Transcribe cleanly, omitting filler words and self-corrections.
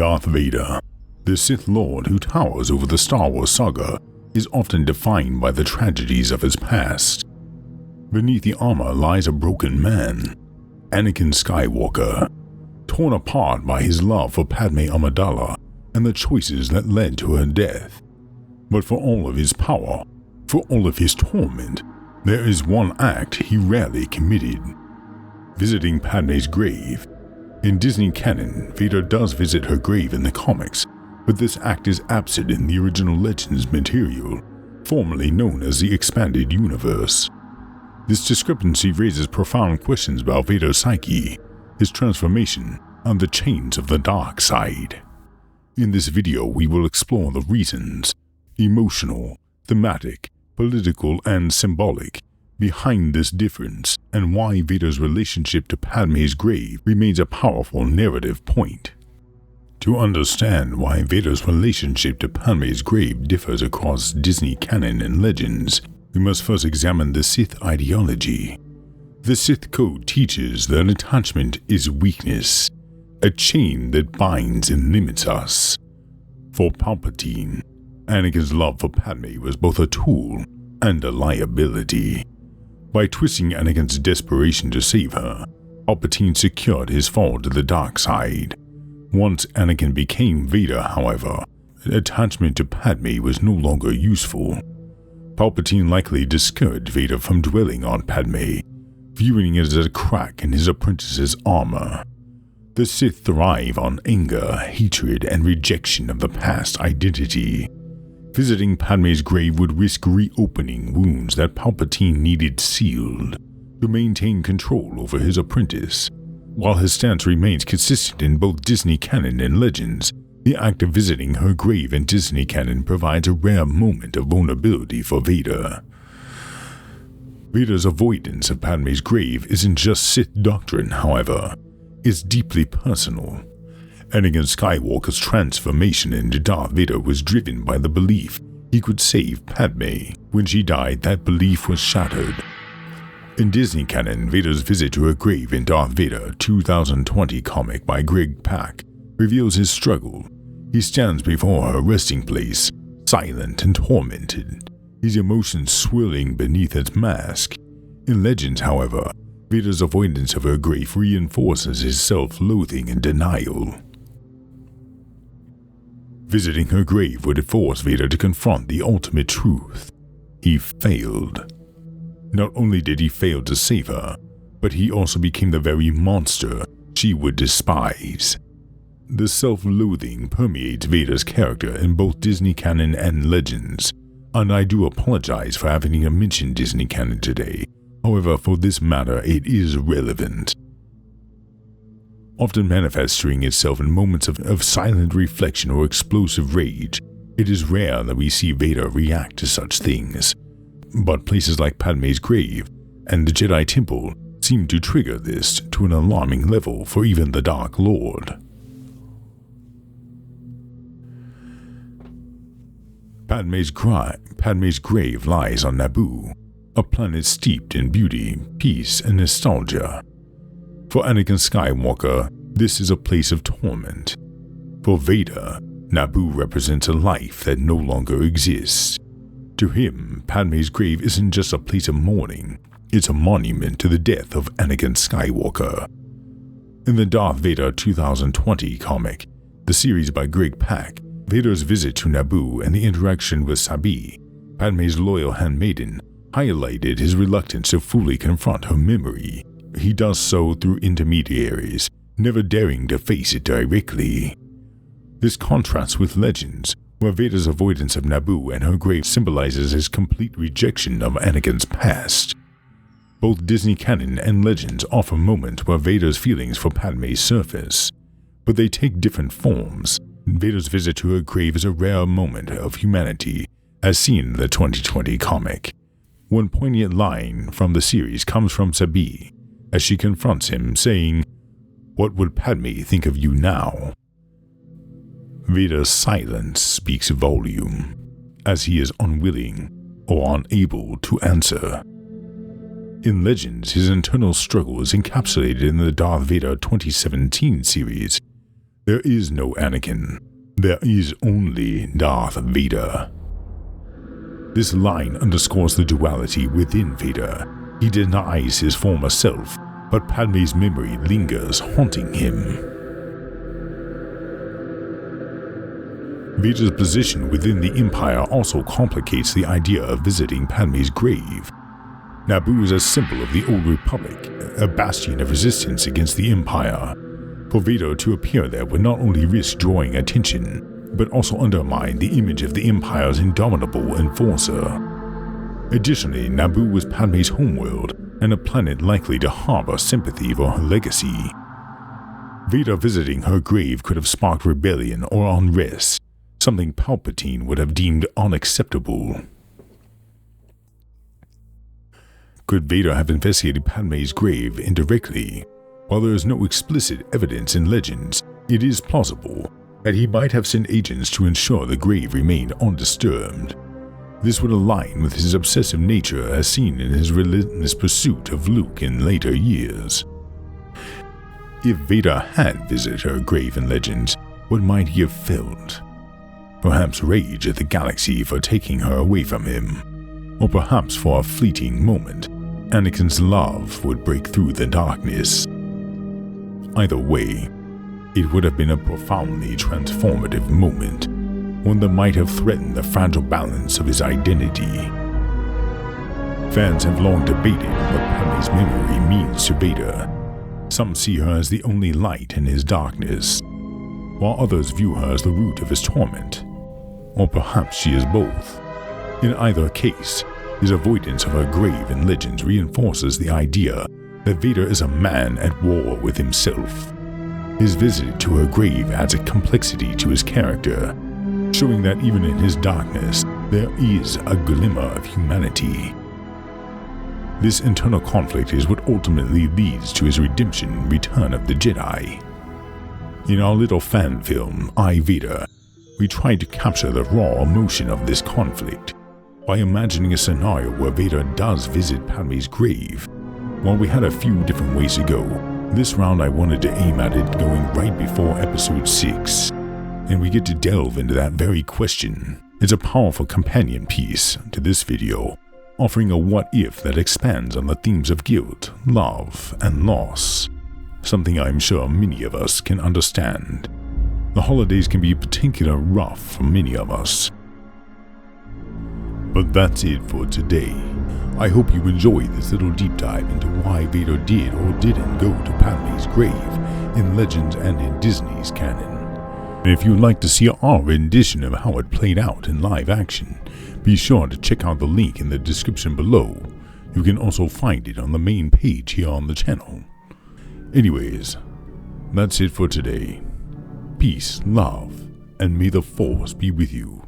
Darth Vader, the Sith Lord who towers over the Star Wars saga, is often defined by the tragedies of his past. Beneath the armor lies a broken man, Anakin Skywalker, torn apart by his love for Padmé Amidala and the choices that led to her death. But for all of his power, for all of his torment, there is one act he rarely committed: visiting Padmé's grave. In Disney Canon, Vader does visit her grave in the comics, but this act is absent in the original Legends material, formerly known as the Expanded Universe. This discrepancy raises profound questions about Vader's psyche, his transformation, and the chains of the dark side. In this video, we will explore the reasons, emotional, thematic, political, and symbolic, behind this difference, and why Vader's relationship to Padmé's grave remains a powerful narrative point. To understand why Vader's relationship to Padmé's grave differs across Disney Canon and Legends, we must first examine the Sith ideology. The Sith Code teaches that attachment is weakness, a chain that binds and limits us. For Palpatine, Anakin's love for Padmé was both a tool and a liability. By twisting Anakin's desperation to save her, Palpatine secured his fall to the dark side. Once Anakin became Vader, however, attachment to Padmé was no longer useful. Palpatine likely discouraged Vader from dwelling on Padmé, viewing it as a crack in his apprentice's armor. The Sith thrive on anger, hatred, and rejection of the past identity. Visiting Padmé's grave would risk reopening wounds that Palpatine needed sealed to maintain control over his apprentice. While his stance remains consistent in both Disney Canon and Legends, the act of visiting her grave in Disney Canon provides a rare moment of vulnerability for Vader. Vader's avoidance of Padmé's grave isn't just Sith doctrine, however. It's deeply personal. Anakin Skywalker's transformation into Darth Vader was driven by the belief he could save Padmé. When she died, that belief was shattered. In Disney Canon, Vader's visit to her grave in Darth Vader 2020 comic by Greg Pak reveals his struggle. He stands before her resting place, silent and tormented, his emotions swirling beneath its mask. In Legends, however, Vader's avoidance of her grave reinforces his self-loathing and denial. Visiting her grave would force Vader to confront the ultimate truth. He failed. Not only did he fail to save her, but he also became the very monster she would despise. The self-loathing permeates Vader's character in both Disney Canon and Legends, and I do apologize for having to mention Disney Canon today. However, for this matter, it is relevant. Often manifesting itself in moments of silent reflection or explosive rage, it is rare that we see Vader react to such things. But places like Padmé's grave and the Jedi Temple seem to trigger this to an alarming level for even the Dark Lord. Padmé's grave lies on Naboo, a planet steeped in beauty, peace, and nostalgia. For Anakin Skywalker, this is a place of torment. For Vader, Naboo represents a life that no longer exists. To him, Padmé's grave isn't just a place of mourning, it's a monument to the death of Anakin Skywalker. In the Darth Vader 2020 comic, the series by Greg Pak, Vader's visit to Naboo and the interaction with Sabi, Padmé's loyal handmaiden, highlighted his reluctance to fully confront her memory. He does so through intermediaries, never daring to face it directly. This contrasts with Legends, where Vader's avoidance of Naboo and her grave symbolizes his complete rejection of Anakin's past. Both Disney Canon and Legends offer moments where Vader's feelings for Padmé surface, but they take different forms. Vader's visit to her grave is a rare moment of humanity, as seen in the 2020 comic. One poignant line from the series comes from Sabi, as she confronts him, saying, "What would Padmé think of you now?" Vader's silence speaks volume, as he is unwilling or unable to answer. In Legends, his internal struggle is encapsulated in the Darth Vader 2017 series. There is no Anakin. There is only Darth Vader. This line underscores the duality within Vader. He denies his former self, but Padme's memory lingers, haunting him. Vader's position within the Empire also complicates the idea of visiting Padme's grave. Naboo is a symbol of the Old Republic, a bastion of resistance against the Empire. For Vader to appear there would not only risk drawing attention, but also undermine the image of the Empire's indomitable enforcer. Additionally, Naboo was Padme's homeworld, and a planet likely to harbor sympathy for her legacy. Vader visiting her grave could have sparked rebellion or unrest, something Palpatine would have deemed unacceptable. Could Vader have investigated Padme's grave indirectly? While there is no explicit evidence in Legends, it is plausible that he might have sent agents to ensure the grave remained undisturbed. This would align with his obsessive nature as seen in his relentless pursuit of Luke in later years. If Vader had visited her grave in Legends, what might he have felt? Perhaps rage at the galaxy for taking her away from him, or perhaps for a fleeting moment, Anakin's love would break through the darkness. Either way, it would have been a profoundly transformative moment, one that might have threatened the fragile balance of his identity. Fans have long debated what Padme's memory means to Vader. Some see her as the only light in his darkness, while others view her as the root of his torment. Or perhaps she is both. In either case, his avoidance of her grave in Legends reinforces the idea that Vader is a man at war with himself. His visit to her grave adds a complexity to his character, showing that even in his darkness, there is a glimmer of humanity. This internal conflict is what ultimately leads to his redemption, Return of the Jedi. In our little fan film, I, Vader, we tried to capture the raw emotion of this conflict by imagining a scenario where Vader does visit Padme's grave. While we had a few different ways to go, this round I wanted to aim at it going right before episode 6, and we get to delve into that very question. It's a powerful companion piece to this video, offering a what-if that expands on the themes of guilt, love, and loss, something I'm sure many of us can understand. The holidays can be particularly rough for many of us. But that's it for today. I hope you enjoyed this little deep dive into why Vader did or didn't go to Padme's grave in Legends and in Disney's canon. And if you'd like to see our rendition of how it played out in live action, be sure to check out the link in the description below. You can also find it on the main page here on the channel. Anyways, that's it for today. Peace, love, and may the Force be with you.